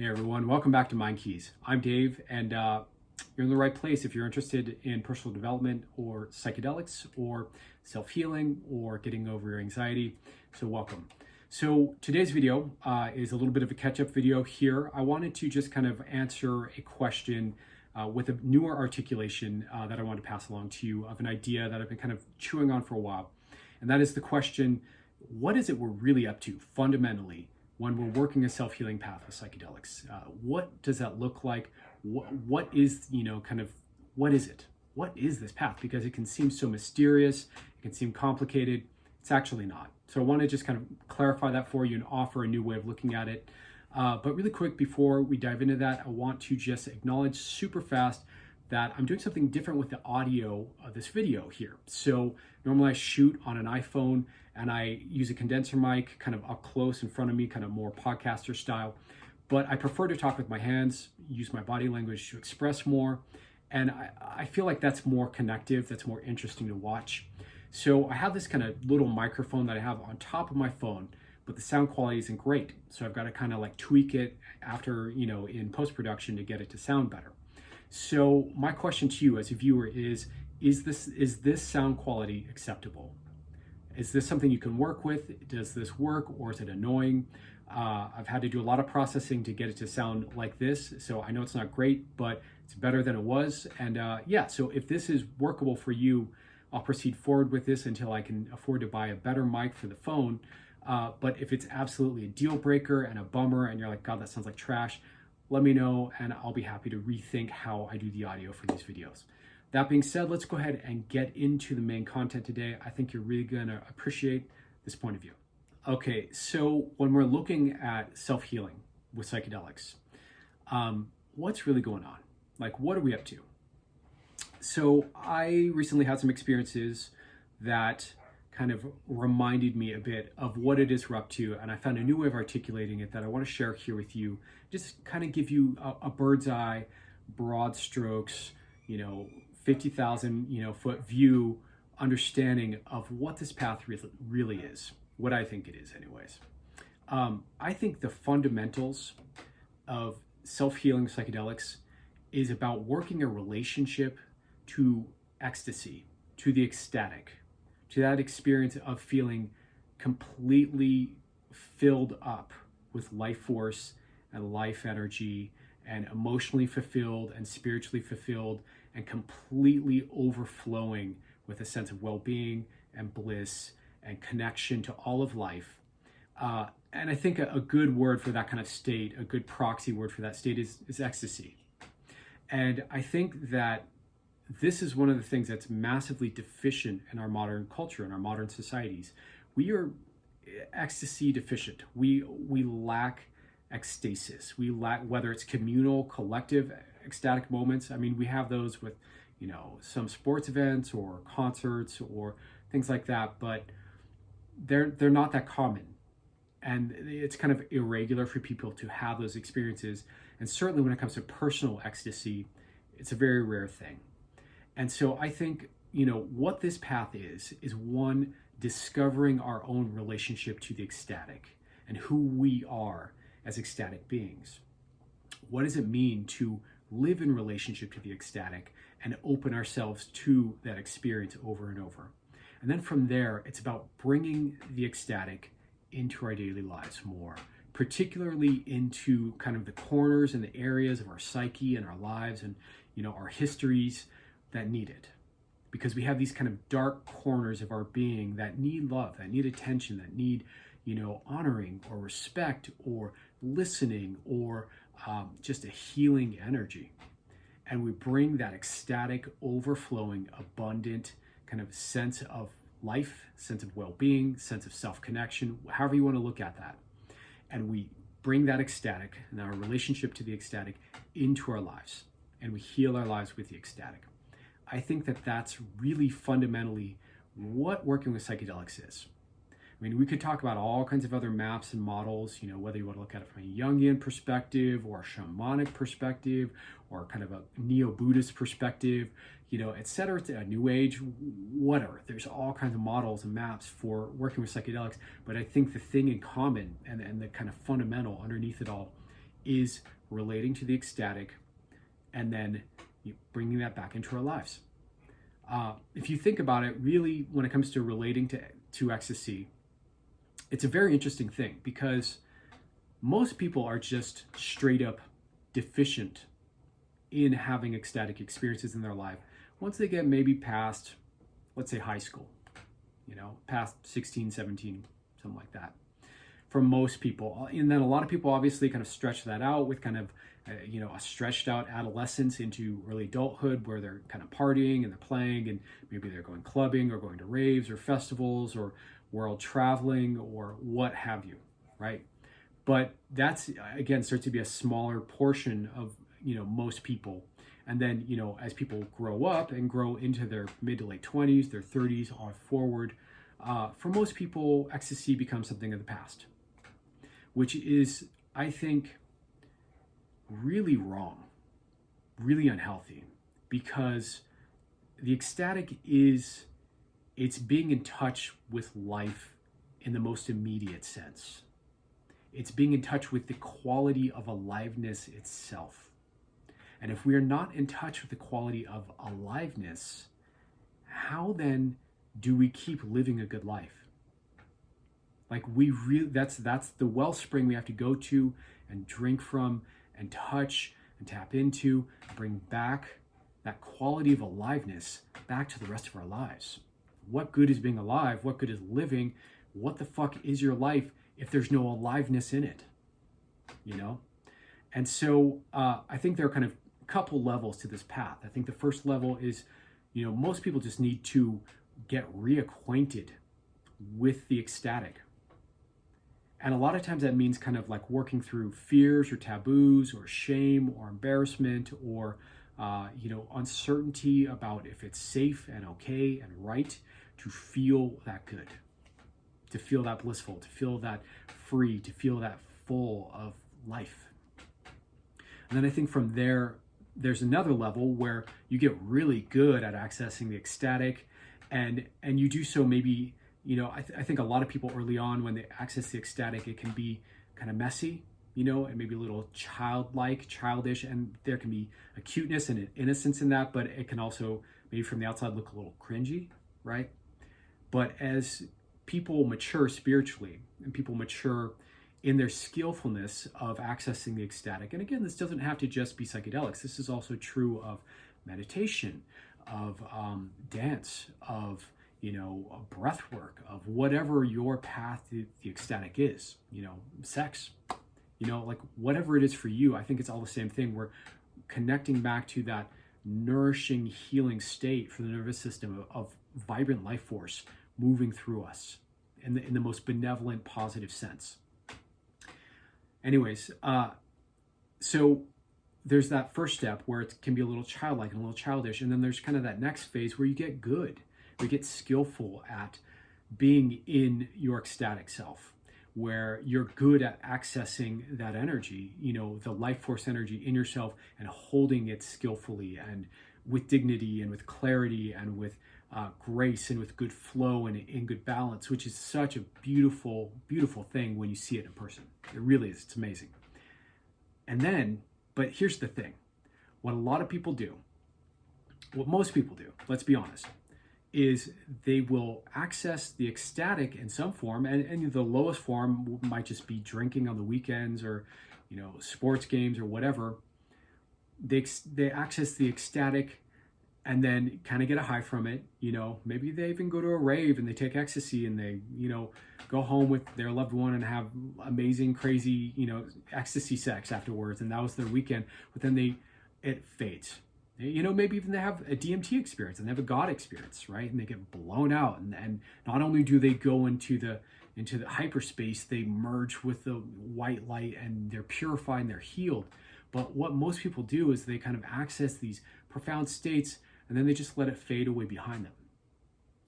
Hey everyone, welcome back to Mind Keys. I'm Dave, and you're in the right place if you're interested in personal development or psychedelics or self-healing or getting over your anxiety. So welcome. So today's video is a little bit of a catch-up video here. I wanted to just kind of answer a question with a newer articulation that I want to pass along to you of an idea that I've been kind of chewing on for a while. And that is the question, what is it we're really up to fundamentally when we're working a self-healing path with psychedelics? What does that look like? What is, what is it? What is this path? Because it can seem so mysterious, it can seem complicated. It's actually not. So I want to just kind of clarify that for you and offer a new way of looking at it. But really quick, before we dive into that, I want to just acknowledge super fast that I'm doing something different with the audio of this video here. So normally I shoot on an iPhone and I use a condenser mic kind of up close in front of me, kind of more podcaster style. But I prefer to talk with my hands, use my body language to express more. And I feel like that's more connective, that's more interesting to watch. So I have this kind of little microphone that I have on top of my phone, but the sound quality isn't great. So I've got to kind of like tweak it after, in post-production to get it to sound better. So my question to you as a viewer is this sound quality acceptable? Is this something you can work with? Does this work, or is it annoying? I've had to do a lot of processing to get it to sound like this. So I know it's not great, but it's better than it was. And so if this is workable for you, I'll proceed forward with this until I can afford to buy a better mic for the phone. But if it's absolutely a deal breaker and a bummer and you're like, God, that sounds like trash, let me know and I'll be happy to rethink how I do the audio for these videos. That being said, let's go ahead and get into the main content today. I think you're really gonna appreciate this point of view. Okay, so when we're looking at self-healing with psychedelics, what's really going on? Like, what are we up to? So I recently had some experiences that kind of reminded me a bit of what it is we're up to, and I found a new way of articulating it that I want to share here with you. Just kind of give you a bird's eye, broad strokes, 50,000 foot view understanding of what this path really is, what I think it is anyways. I think the fundamentals of self-healing psychedelics is about working a relationship to ecstasy, to the ecstatic, to that experience of feeling completely filled up with life force and life energy and emotionally fulfilled and spiritually fulfilled and completely overflowing with a sense of well-being and bliss and connection to all of life. And I think a good word for that kind of state, a good proxy word for that state is ecstasy. And I think that this is one of the things that's massively deficient in our modern culture, in our modern societies. We are ecstasy deficient. We lack ecstasis. We lack, whether it's communal, collective, ecstatic moments. I mean, we have those with, some sports events or concerts or things like that, but they're not that common. And it's kind of irregular for people to have those experiences. And certainly when it comes to personal ecstasy, it's a very rare thing. And so I think, what this path is one, discovering our own relationship to the ecstatic and who we are as ecstatic beings. What does it mean to live in relationship to the ecstatic and open ourselves to that experience over and over? And then from there, it's about bringing the ecstatic into our daily lives more, particularly into kind of the corners and the areas of our psyche and our lives and, our histories that need it. Because we have these kind of dark corners of our being that need love, that need attention, that need, honoring or respect or listening or just a healing energy. And we bring that ecstatic, overflowing, abundant kind of sense of life, sense of well-being, sense of self-connection, however you want to look at that. And we bring that ecstatic and our relationship to the ecstatic into our lives. And we heal our lives with the ecstatic. I think that that's really fundamentally what working with psychedelics is. I mean, we could talk about all kinds of other maps and models, whether you want to look at it from a Jungian perspective or a shamanic perspective or kind of a neo-Buddhist perspective, et cetera, a New Age, whatever. There's all kinds of models and maps for working with psychedelics. But I think the thing in common and the kind of fundamental underneath it all is relating to the ecstatic and then bringing that back into our lives. If you think about it, really, when it comes to relating to ecstasy, it's a very interesting thing, because most people are just straight up deficient in having ecstatic experiences in their life once they get maybe past, let's say, high school, past 16, 17, something like that. For most people. And then a lot of people obviously kind of stretch that out with kind of, a stretched out adolescence into early adulthood, where they're kind of partying and they're playing, and maybe they're going clubbing or going to raves or festivals or world traveling or what have you, right? But that's, again, starts to be a smaller portion of, most people. And then, as people grow up and grow into their mid to late 20s, their 30s on forward, for most people, ecstasy becomes something of the past, which is, I think, really wrong, really unhealthy, because the ecstatic it's being in touch with life in the most immediate sense. It's being in touch with the quality of aliveness itself. And if we are not in touch with the quality of aliveness, how then do we keep living a good life? Like, that's the wellspring we have to go to and drink from and touch and tap into, and bring back that quality of aliveness back to the rest of our lives. What good is being alive? What good is living? What the fuck is your life if there's no aliveness in it? And so I think there are kind of a couple levels to this path. I think the first level is, most people just need to get reacquainted with the ecstatic. And a lot of times that means kind of like working through fears or taboos or shame or embarrassment or, uncertainty about if it's safe and okay and right to feel that good, to feel that blissful, to feel that free, to feel that full of life. And then I think from there's another level where you get really good at accessing the ecstatic, and you do so maybe, I think a lot of people early on, when they access the ecstatic, it can be kind of messy, and maybe a little childish, and there can be a cuteness and an innocence in that, but it can also maybe from the outside look a little cringy, right? But as people mature spiritually and people mature in their skillfulness of accessing the ecstatic, and again, this doesn't have to just be psychedelics. This is also true of meditation, of dance, of breath work, of whatever your path to the ecstatic is, sex, like whatever it is for you. I think it's all the same thing. We're connecting back to that nourishing, healing state for the nervous system of vibrant life force moving through us in the most benevolent, positive sense. Anyways, so there's that first step where it can be a little childlike and a little childish, and then there's kind of that next phase where you get good, where you get skillful at being in your ecstatic self, where you're good at accessing that energy, the life force energy in yourself, and holding it skillfully and with dignity and with clarity and with grace and with good flow and in good balance, which is such a beautiful, beautiful thing when you see it in person. It really is. It's amazing. And then, but here's the thing. What a lot of people do, what most people do, let's be honest, is they will access the ecstatic in some form, and the lowest form might just be drinking on the weekends or, sports games or whatever. They access the ecstatic and then kind of get a high from it. Maybe they even go to a rave and they take ecstasy and they, go home with their loved one and have amazing, crazy, ecstasy sex afterwards. And that was their weekend. But then it fades. Maybe even they have a DMT experience and they have a God experience, right? And they get blown out. And not only do they go into the hyperspace, they merge with the white light and they're purified and they're healed. But what most people do is they kind of access these profound states and then they just let it fade away behind them.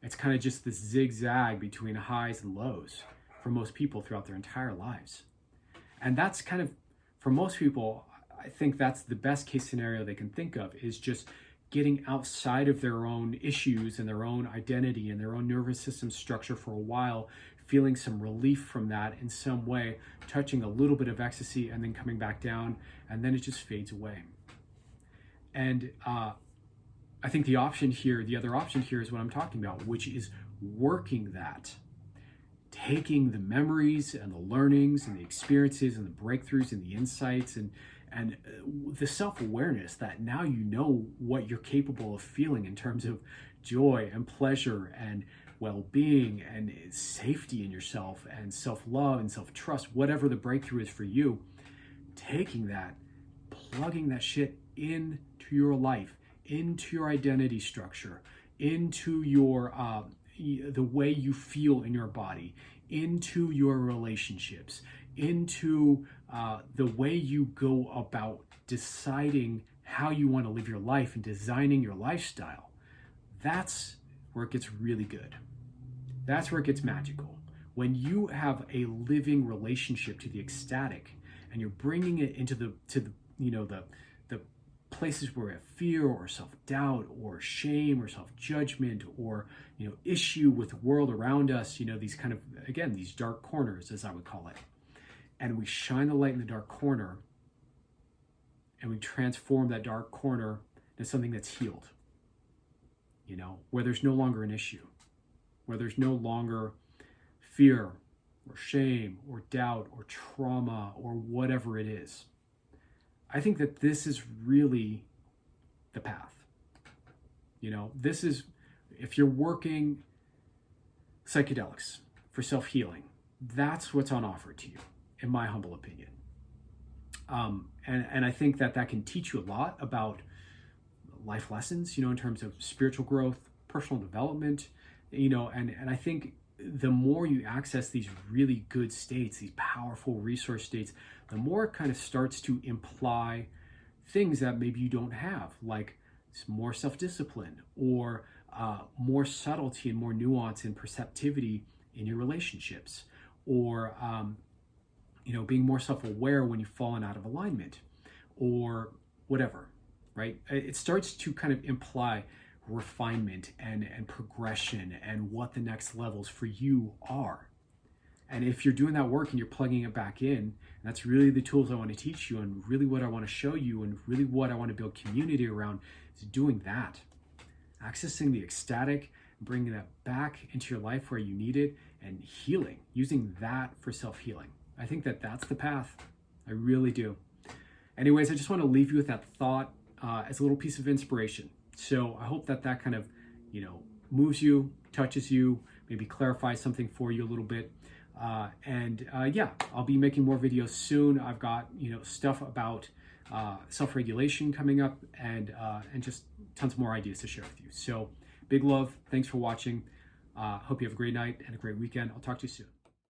It's kind of just this zigzag between highs and lows for most people throughout their entire lives. And that's kind of, for most people, I think that's the best case scenario they can think of, is just getting outside of their own issues and their own identity and their own nervous system structure for a while, feeling some relief from that in some way, touching a little bit of ecstasy and then coming back down, and then it just fades away. And I think the other option here is what I'm talking about, which is working that, taking the memories and the learnings and the experiences and the breakthroughs and the insights and the self-awareness that now you know what you're capable of feeling in terms of joy and pleasure and well-being and safety in yourself and self-love and self-trust, whatever the breakthrough is for you, taking that, plugging that shit into your life, into your identity structure, into your the way you feel in your body, into your relationships, into the way you go about deciding how you want to live your life and designing your lifestyle. That's where it gets really good. That's where it gets magical. When you have a living relationship to the ecstatic and you're bringing it into the places where we have fear or self-doubt or shame or self-judgment or issue with the world around us, these kind of, again, these dark corners, as I would call it. And we shine the light in the dark corner and we transform that dark corner into something that's healed, where there's no longer an issue, where there's no longer fear or shame or doubt or trauma or whatever it is. I think that this is really the path. This is, if you're working psychedelics for self-healing, that's what's on offer to you, in my humble opinion. And I think that can teach you a lot about life lessons, in terms of spiritual growth, personal development, and I think the more you access these really good states, these powerful resource states, the more it kind of starts to imply things that maybe you don't have, like more self-discipline or more subtlety and more nuance and perceptivity in your relationships, or being more self-aware when you've fallen out of alignment or whatever, right? It starts to kind of imply refinement and progression and what the next levels for you are. And if you're doing that work and you're plugging it back in, that's really the tools I want to teach you and really what I want to show you and really what I want to build community around is doing that. Accessing the ecstatic, bringing that back into your life where you need it and healing, using that for self-healing. I think that that's the path. I really do. Anyways, I just want to leave you with that thought as a little piece of inspiration. So I hope that kind of, moves you, touches you, maybe clarifies something for you a little bit. Yeah, I'll be making more videos soon. I've got, stuff about self-regulation coming up and just tons more ideas to share with you. So big love. Thanks for watching. Hope you have a great night and a great weekend. I'll talk to you soon.